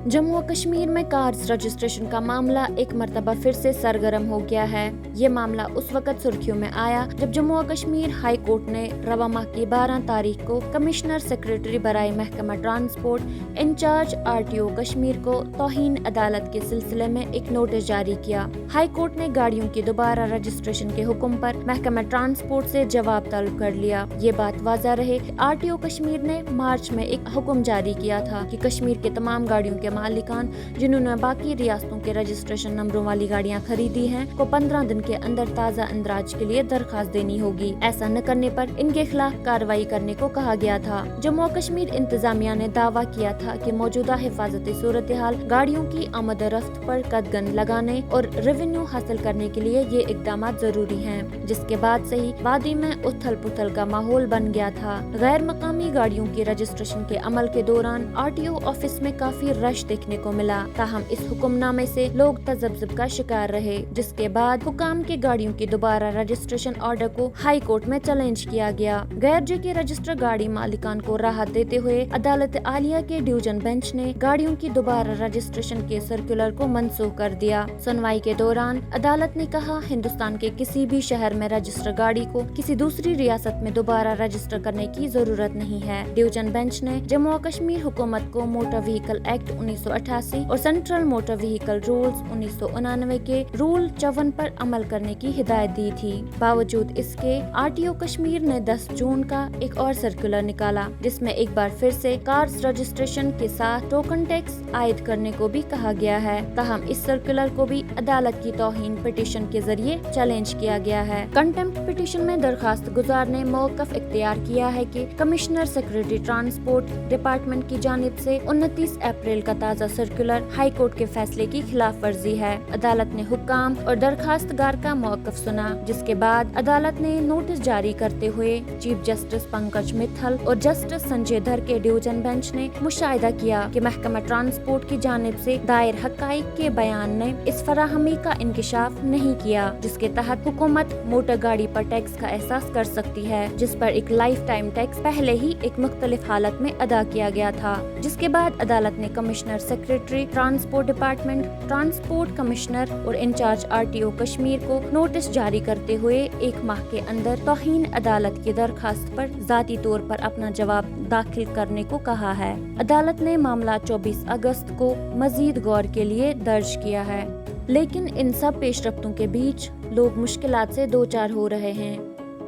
जम्मू और कश्मीर में cars registration का मामला एक मरतबा फिर से सरगर्म हो गया है। ये मामला उस वक्त सुर्खियों में आया जब जम्मू और कश्मीर हाई कोर्ट ने रवा माह की 12 तारीख को कमिश्नर सेक्रेटरी बराए महकमा ट्रांसपोर्ट इंचार्ज RTO कश्मीर को तौहीन अदालत के सिलसिले में एक नोटिस जारी किया। हाई कोर्ट ने गाड़ियों की दोबारा रजिस्ट्रेशन के हुक्म पर महकमा ट्रांसपोर्ट से जवाब तलब कर लिया। ये बात वाज़ा रहे RTO कश्मीर ने मार्च में एक हुक्म जारी किया था कि कश्मीर के तमाम गाड़ियों के मालिकान जिन्होंने बाकी रियासतों के रजिस्ट्रेशन नंबरों वाली गाड़ियां खरीदी हैं को 15 दिन के अंदर ताज़ा इंदराज के लिए दरखास्त देनी होगी। ऐसा न करने पर इनके खिलाफ कार्रवाई करने को कहा गया था। जम्मू और कश्मीर इंतजामिया ने दावा किया था कि मौजूदा हिफाजती सूरत हाल गाड़ियों की आमद रफ्त पर कदगन लगाने और रेवेन्यू हासिल करने के लिए ये इकदाम जरूरी हैं, जिसके बाद से ही वादी में उथल पुथल का माहौल बन गया था। गैर मकामी गाड़ियों की रजिस्ट्रेशन के अमल के दौरान RTO ऑफिस में काफी रश देखने को मिला। ताहम इस हुक्मनामे से लोग तजब्जुब का शिकार रहे, जिसके बाद हुकाम की गाड़ियों की दोबारा रजिस्ट्रेशन ऑर्डर को हाई कोर्ट में चैलेंज किया गया। गैर जेके रजिस्टर गाड़ी मालिकान को राहत देते हुए अदालत आलिया के डिवीजन बेंच ने गाड़ियों की दोबारा रजिस्ट्रेशन के सर्कुलर को मनसूख कर दिया। सुनवाई के दौरान अदालत ने कहा, हिंदुस्तान के किसी भी शहर में रजिस्टर गाड़ी को किसी दूसरी रियासत में दोबारा रजिस्टर करने की जरूरत नहीं है। डिवीजन बेंच ने जम्मू और कश्मीर हुकूमत को मोटर व्हीकल एक्ट 1988 और सेंट्रल मोटर व्हीकल रूल्स 1989 के रूल 54 पर अमल करने की हिदायत दी थी। बावजूद इसके RTO कश्मीर ने 10 जून का एक और सर्कुलर निकाला, जिसमें एक बार फिर से कार्स रजिस्ट्रेशन के साथ टोकन टैक्स आयद करने को भी कहा गया है। ताहम इस सर्कुलर को भी अदालत की तौहीन पिटीशन के जरिए चैलेंज किया गया है। कंटेम्प्ट पिटीशन में दरखास्त गुजार ने मौकफ इख्तियार किया है कि कमिश्नर सेक्रेटरी ट्रांसपोर्ट डिपार्टमेंट की जानिब से 29 अप्रैल का ताज़ा सर्कुलर हाई कोर्ट के फैसले की खिलाफ वर्जी है। अदालत ने हुक्काम और दरखास्तगार का मौकफ सुना, जिसके बाद अदालत ने नोटिस जारी करते हुए चीफ जस्टिस पंकज मित्तल और जस्टिस संजय धर के डिवीजन बेंच ने मुशाहिदा किया कि महकमा ट्रांसपोर्ट की जानिब से दायर हकाइक के बयान ने इस फराहमी का इंकिशाफ नहीं किया जिसके तहत हुकूमत मोटर गाड़ी पर टैक्स का एहसास कर सकती है, जिस पर एक लाइफ टाइम टैक्स पहले ही एक मुख्तलिफ हालत में अदा किया गया था। जिसके बाद अदालत ने commissioner secretary transport department, transport commissioner और इंचार्ज RTO कश्मीर को नोटिस जारी करते हुए 1 माह के अंदर तौहीन अदालत की दरखास्त पर जाती तौर पर अपना जवाब दाखिल करने को कहा है। अदालत ने मामला 24 अगस्त को मजीद गौर के लिए दर्ज किया है। लेकिन इन सब पेशरफ्तों के बीच लोग मुश्किलात से दो चार हो रहे हैं।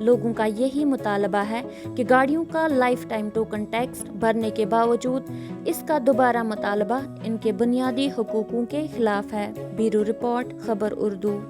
लोगों का यही मुतालबा है कि गाड़ियों का लाइफ टाइम टोकन टैक्स भरने के बावजूद इसका दोबारा मुतालबा इनके बुनियादी हुकूकों के खिलाफ है। ब्यूरो रिपोर्ट, खबर उर्दू।